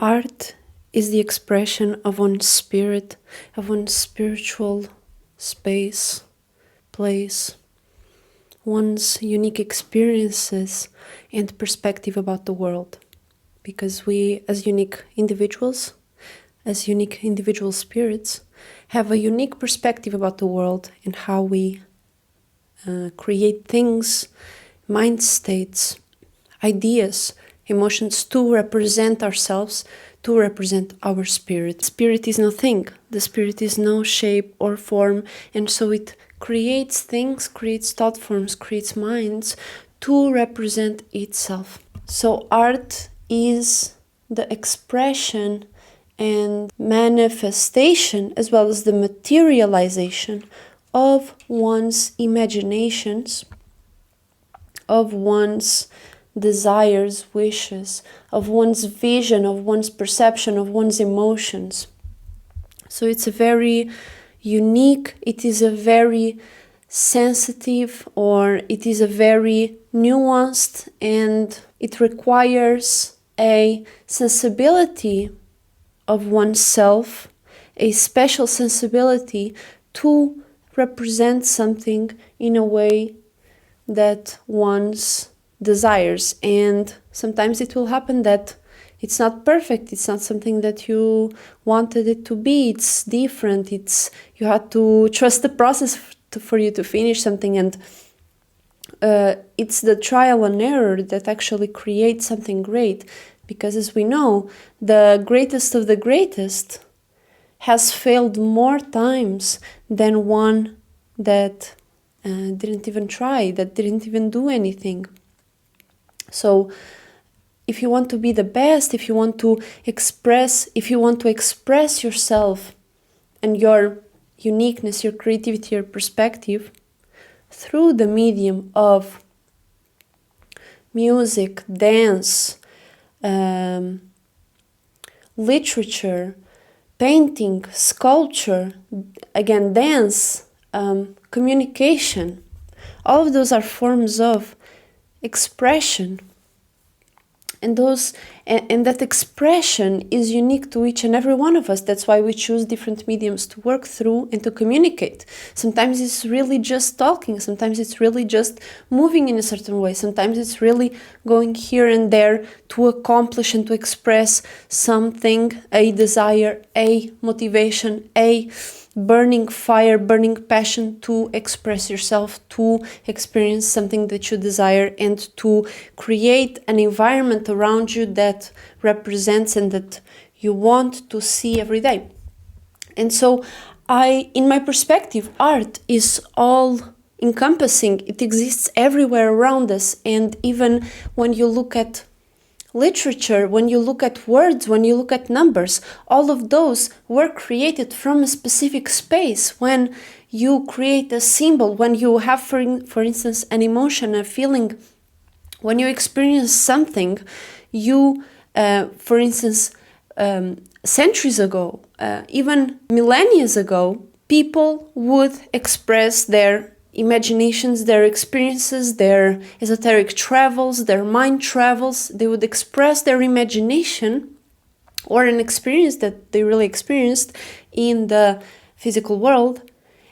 Art is the expression of one's spirit, of one's spiritual space, place, one's unique experiences and perspective about the world. Because we, as unique individuals, as unique individual spirits, have a unique perspective about the world and how we create things, mind states, ideas, emotions to represent ourselves, to represent our spirit. Spirit is no thing. The spirit is no shape or form, and so it creates things, creates thought forms, creates minds to represent itself. So art is the expression and manifestation, as well as the materialization of one's imaginations, of one's desires, wishes, of one's vision, of one's perception, of one's emotions. So it's a very unique, it is a very sensitive, or it is a very nuanced, and it requires a sensibility of oneself, a special sensibility to represent something in a way that one's desires. And sometimes it will happen that it's not perfect, it's not something that you wanted it to be, it's different, you had to trust the process for you to finish something, and it's the trial and error that actually creates something great. Because as we know, the greatest of the greatest has failed more times than one that didn't even try, that didn't even do anything. So if you want to be the best, if you want to express yourself and your uniqueness, your creativity, your perspective through the medium of music, dance, literature, painting, sculpture, again, dance, communication, all of those are forms of expression, and that expression is unique to each and every one of us. That's why we choose different mediums to work through and to communicate. Sometimes it's really just talking, sometimes it's really just moving in a certain way, sometimes it's really going here and there to accomplish and to express something, a desire, a motivation, a burning fire, burning passion to express yourself, to experience something that you desire, and to create an environment around you that represents and that you want to see every day. And so in my perspective, art is all encompassing. It exists everywhere around us. And even when you look at literature, when you look at words, when you look at numbers, all of those were created from a specific space. When you create a symbol, when you have, for instance, an emotion, a feeling, when you experience something, you, for instance, centuries ago, even millennia ago, people would express their imaginations, their experiences, their esoteric travels, their mind travels. They would express their imagination or an experience that they really experienced in the physical world,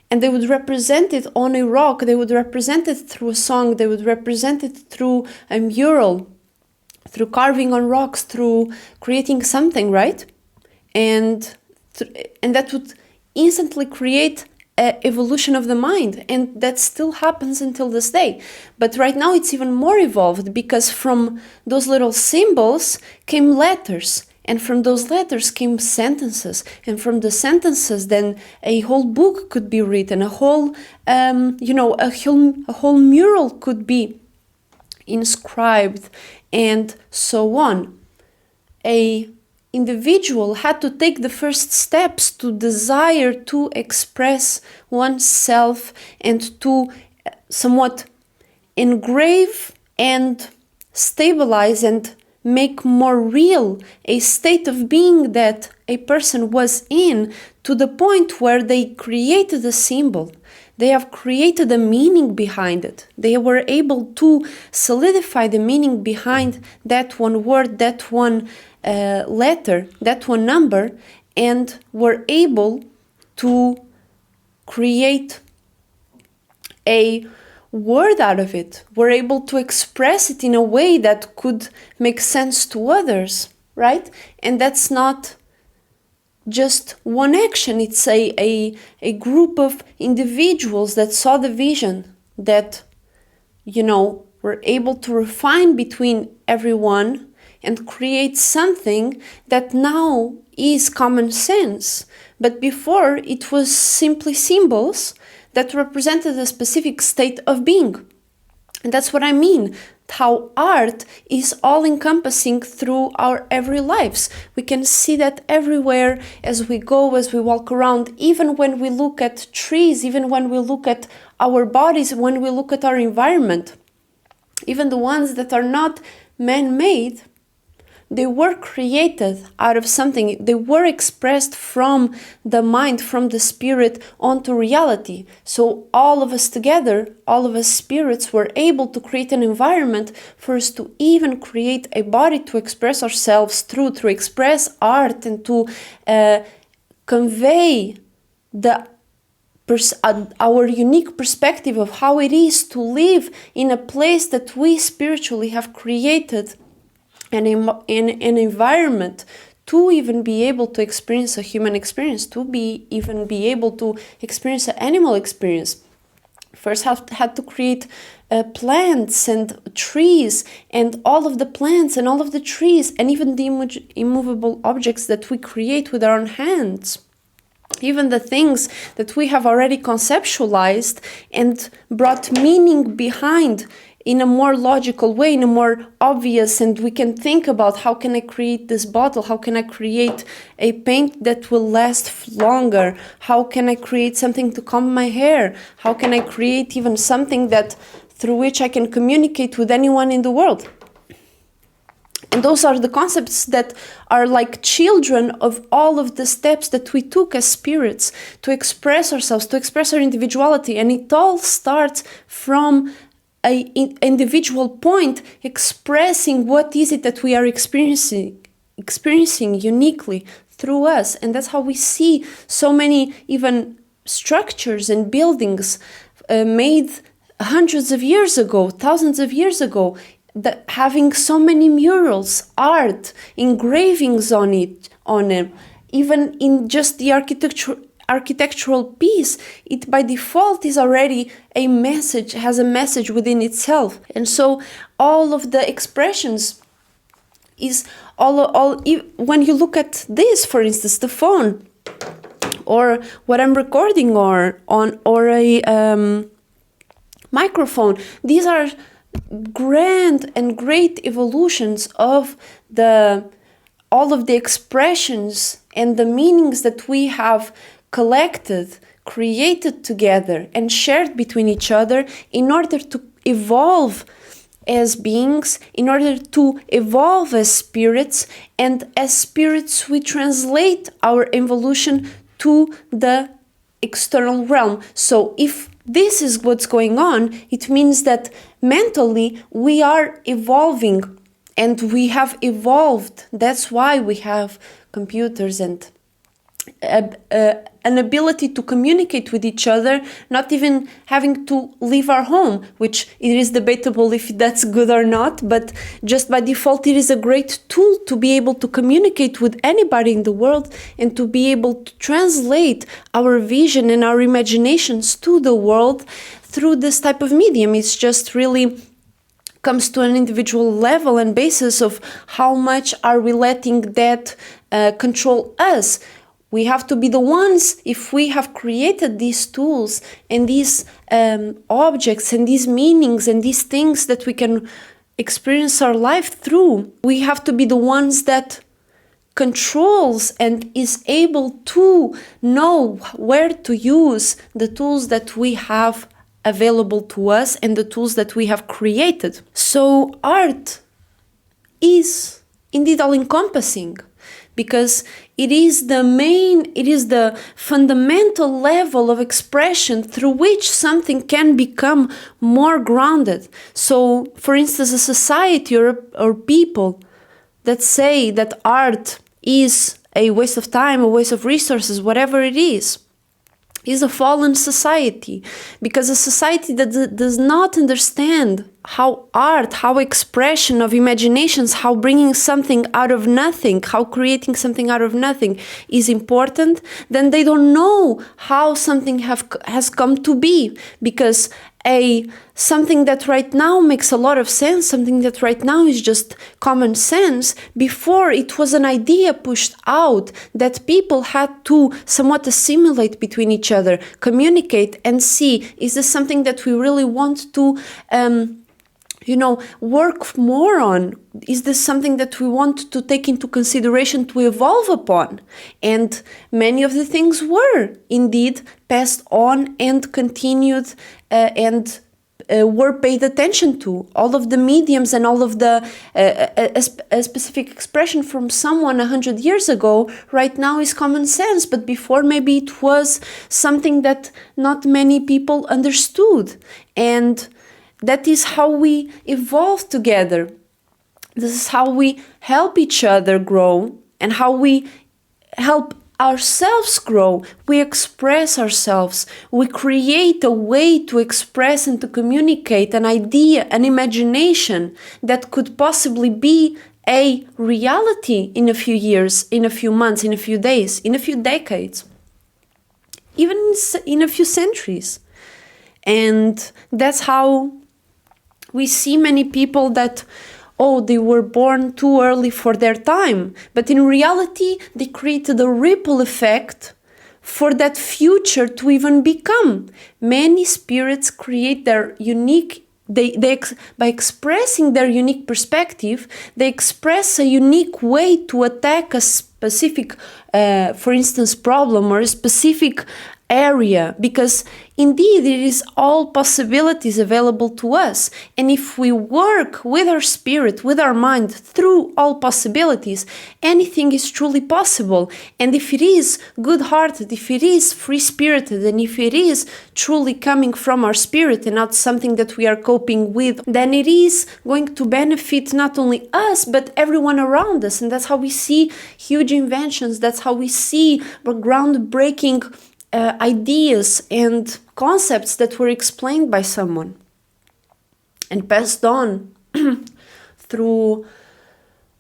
and they would represent it on a rock, they would represent it through a song, they would represent it through a mural, through carving on rocks, through creating something, right? And that would instantly create evolution of the mind, and that still happens until this day. But right now it's even more evolved, because from those little symbols came letters, and from those letters came sentences, and from the sentences then a whole book could be written, a whole mural could be inscribed, and so on. A individual had to take the first steps to desire to express oneself and to somewhat engrave and stabilize and make more real a state of being that a person was in, to the point where they created a symbol. They have created a meaning behind it. They were able to solidify the meaning behind that one word, that one letter, that one number, and were able to create a word out of it, were able to express it in a way that could make sense to others, right? And that's not just one action, it's a group of individuals that saw the vision, that, you know, were able to refine between everyone and create something that now is common sense. But before, it was simply symbols that represented a specific state of being. And that's what I mean, how art is all-encompassing through our every lives. We can see that everywhere as we go, as we walk around, even when we look at trees, even when we look at our bodies, when we look at our environment, even the ones that are not man-made, they were created out of something. They were expressed from the mind, from the spirit onto reality. So all of us together, all of us spirits, were able to create an environment for us to even create a body to express ourselves through, to express art, and to convey our unique perspective of how it is to live in a place that we spiritually have created, and in an environment to even be able to experience a human experience, to even be able to experience an animal experience. First had to create plants and trees, and all of the plants and all of the trees, and even the immovable objects that we create with our own hands. Even the things that we have already conceptualized and brought meaning behind in a more logical way, in a more obvious, and we can think about, how can I create this bottle? How can I create a paint that will last longer? How can I create something to comb my hair? How can I create even something that through which I can communicate with anyone in the world? And those are the concepts that are like children of all of the steps that we took as spirits to express ourselves, to express our individuality. And it all starts from an individual point, expressing what is it that we are experiencing uniquely through us. And that's how we see so many even structures and buildings made hundreds of years ago, thousands of years ago, that having so many murals, art, engravings on it, even in just the architectural piece, it by default is already a message, has a message within itself. And so all of the expressions is when you look at this, for instance, the phone, or what I'm recording, or a microphone, these are grand and great evolutions of all of the expressions and the meanings that we have collected, created together, and shared between each other in order to evolve as beings, in order to evolve as spirits. And as spirits, we translate our evolution to the external realm. So if this is what's going on, it means that mentally we are evolving, and we have evolved. That's why we have computers and an ability to communicate with each other, not even having to leave our home, which it is debatable if that's good or not, but just by default it is a great tool to be able to communicate with anybody in the world, and to be able to translate our vision and our imaginations to the world through this type of medium. It's just really comes to an individual level and basis of how much are we letting that control us. We have to be the ones, if we have created these tools and these objects and these meanings and these things that we can experience our life through, we have to be the ones that controls and is able to know where to use the tools that we have available to us and the tools that we have created. So art is indeed all-encompassing, because it is the fundamental level of expression through which something can become more grounded. So, for instance, a society or people that say that art is a waste of time, a waste of resources, whatever it is a fallen society, because a society that does not understand how art, how expression of imaginations, how bringing something out of nothing, how creating something out of nothing is important, then they don't know how something has come to be, because something that right now makes a lot of sense, something that right now is just common sense, before it was an idea pushed out that people had to somewhat assimilate between each other, communicate and see, is this something that we really want to work more on? Is this something that we want to take into consideration to evolve upon? And many of the things were indeed passed on and continued and were paid attention to. All of the mediums and all of the a specific expression from someone 100 years ago right now is common sense, but before maybe it was something that not many people understood. And that is how we evolve together. This is how we help each other grow and how we help ourselves grow. We express ourselves. We create a way to express and to communicate an idea, an imagination that could possibly be a reality in a few years, in a few months, in a few days, in a few decades, even in a few centuries. And that's how we see many people that, they were born too early for their time. But in reality, they created a ripple effect for that future to even become. Many spirits create their unique, by expressing their unique perspective, they express a unique way to attack a specific, for instance, problem or a specific area, because indeed it is all possibilities available to us. And if we work with our spirit, with our mind, through all possibilities, anything is truly possible. And if it is good-hearted, if it is free-spirited, and if it is truly coming from our spirit and not something that we are coping with, then it is going to benefit not only us, but everyone around us. And that's how we see huge inventions. That's how we see groundbreaking ideas and concepts that were explained by someone and passed on through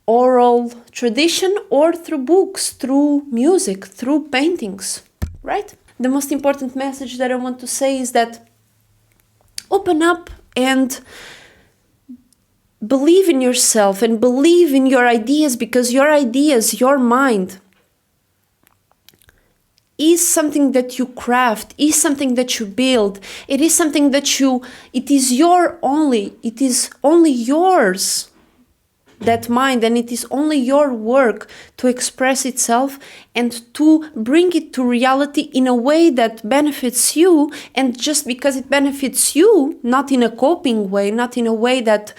oral tradition or through books, through music, through paintings, right? The most important message that I want to say is that open up and believe in yourself and believe in your ideas, because your ideas, your mind, is something that you craft, is something that you build. It is something that it is only yours, that mind, and it is only your work to express itself and to bring it to reality in a way that benefits you. And just because it benefits you, not in a coping way, not in a way that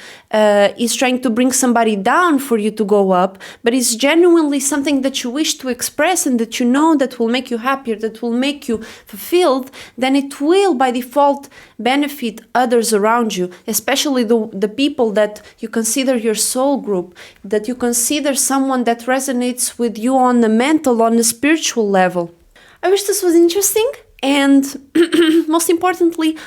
is trying to bring somebody down for you to go up, but is genuinely something that you wish to express and that you know that will make you happier, that will make you fulfilled, then it will by default benefit others around you, especially the people that you consider your soul group, that you consider someone that resonates with you on the mental, on the spiritual level. I wish this was interesting, and most importantly,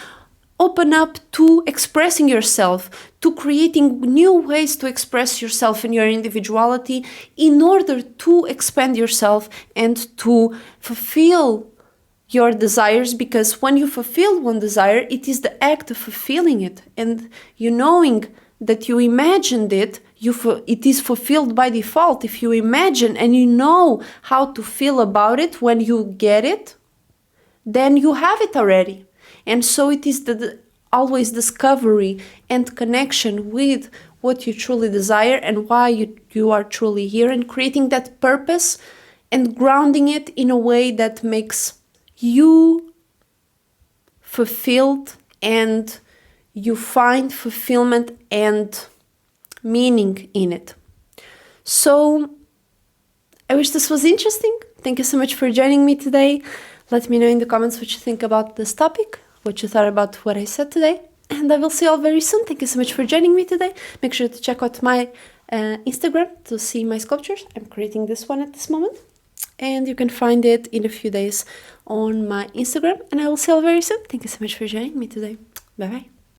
open up to expressing yourself, to creating new ways to express yourself and your individuality in order to expand yourself and to fulfill your desires. Because when you fulfill one desire, it is the act of fulfilling it, and you knowing that you imagined it, it is fulfilled by default. If you imagine and you know how to feel about it when you get it, then you have it already. And so it is always discovery and connection with what you truly desire and why you are truly here, and creating that purpose and grounding it in a way that makes you fulfilled and you find fulfillment and meaning in it. So I wish this was interesting. Thank you so much for joining me today. Let me know in the comments what you think about this topic, what you thought about what I said today, and I will see you all very soon. Thank you so much for joining me today. Make sure to check out my Instagram to see my sculptures. I'm creating this one at this moment. And you can find it in a few days on my Instagram. And I will see you all very soon. Thank you so much for joining me today. Bye-bye.